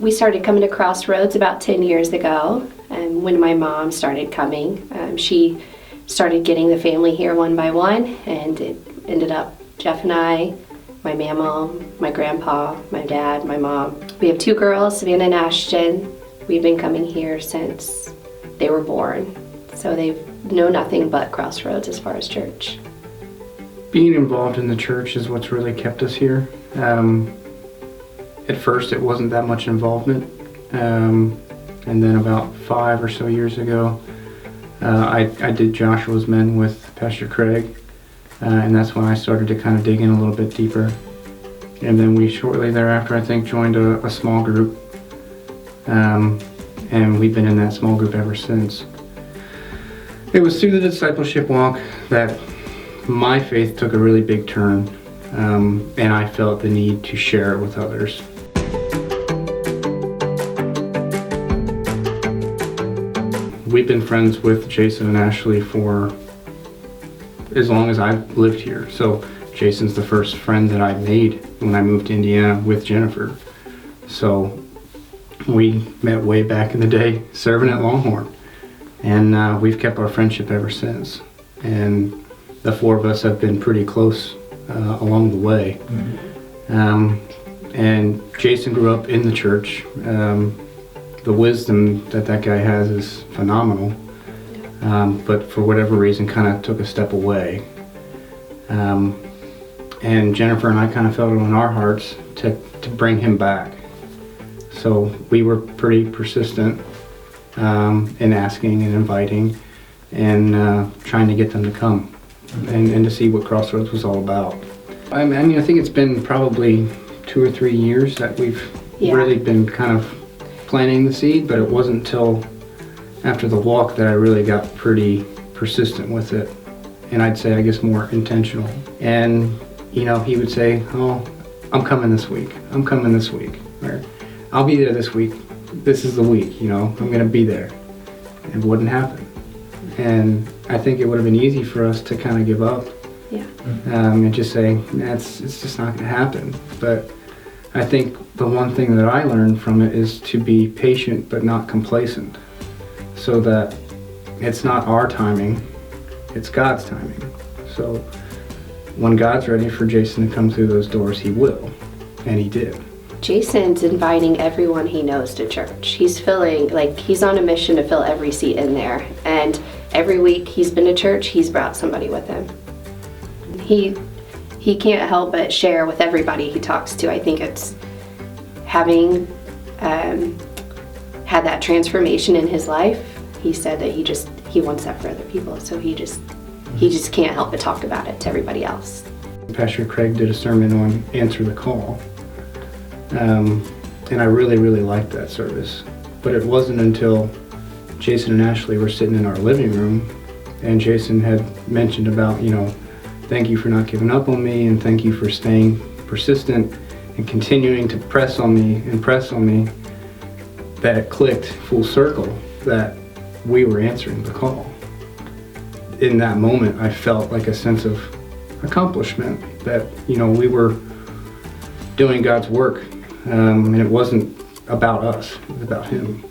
We started coming to Crossroads about 10 years ago, and when my mom started coming, she started getting the family here one by one, and it ended up Jeff and I, my mama, my grandpa, my dad, my mom. We have 2 girls, Savannah and Ashton. We've been coming here since they were born, so they know nothing but Crossroads as far as church. Being involved in the church is what's really kept us here. At first it wasn't that much involvement, and then about 5 or so years ago I did Joshua's Men with Pastor Craig, and that's when I started to kind of dig in a little bit deeper. And then we shortly thereafter, I think, joined a small group, and we've been in that small group ever since. It was through the discipleship walk that my faith took a really big turn, and I felt the need to share it with others. We've been friends with Jason and Ashley for as long as I've lived here. So Jason's the first friend that I made when I moved to Indiana with Jennifer. So we met way back in the day serving at Longhorn, and we've kept our friendship ever since. And the 4 of us have been pretty close along the way. And Jason grew up in the church. The wisdom that guy has is phenomenal, but for whatever reason kind of took a step away. And Jennifer and I kind of felt it in our hearts to bring him back. So we were pretty persistent in asking and inviting and trying to get them to come and to see what Crossroads was all about. I mean, I think it's been probably 2 or 3 years that we've really been kind of planting the seed, but it wasn't until after the walk that I really got pretty persistent with it, and I'd say, I guess, more intentional. And you know, he would say, "Oh, I'm coming this week. I'm coming this week. Or I'll be there this week. This is the week. You know, I'm gonna be there." It wouldn't happen, and I think it would have been easy for us to kind of give up, and just say, it's just not gonna happen. But I think the one thing that I learned from it is to be patient but not complacent, so that it's not our timing, it's God's timing. So when God's ready for Jason to come through those doors, he will, and he did. Jason's inviting everyone he knows to church. He's filling, like, he's on a mission to fill every seat in there, and every week he's been to church, he's brought somebody with him. He can't help but share with everybody he talks to. I think it's having had that transformation in his life. He said that he wants that for other people, so he just can't help but talk about it to everybody else. Pastor Craig did a sermon on Answer the Call, and I really liked that service. But it wasn't until Jason and Ashley were sitting in our living room, and Jason had mentioned about, you know, thank you for not giving up on me, and thank you for staying persistent and continuing to press on me, that it clicked full circle that we were answering the call. In that moment, I felt like a sense of accomplishment, that, you know, we were doing God's work, and it wasn't about us, it was about him.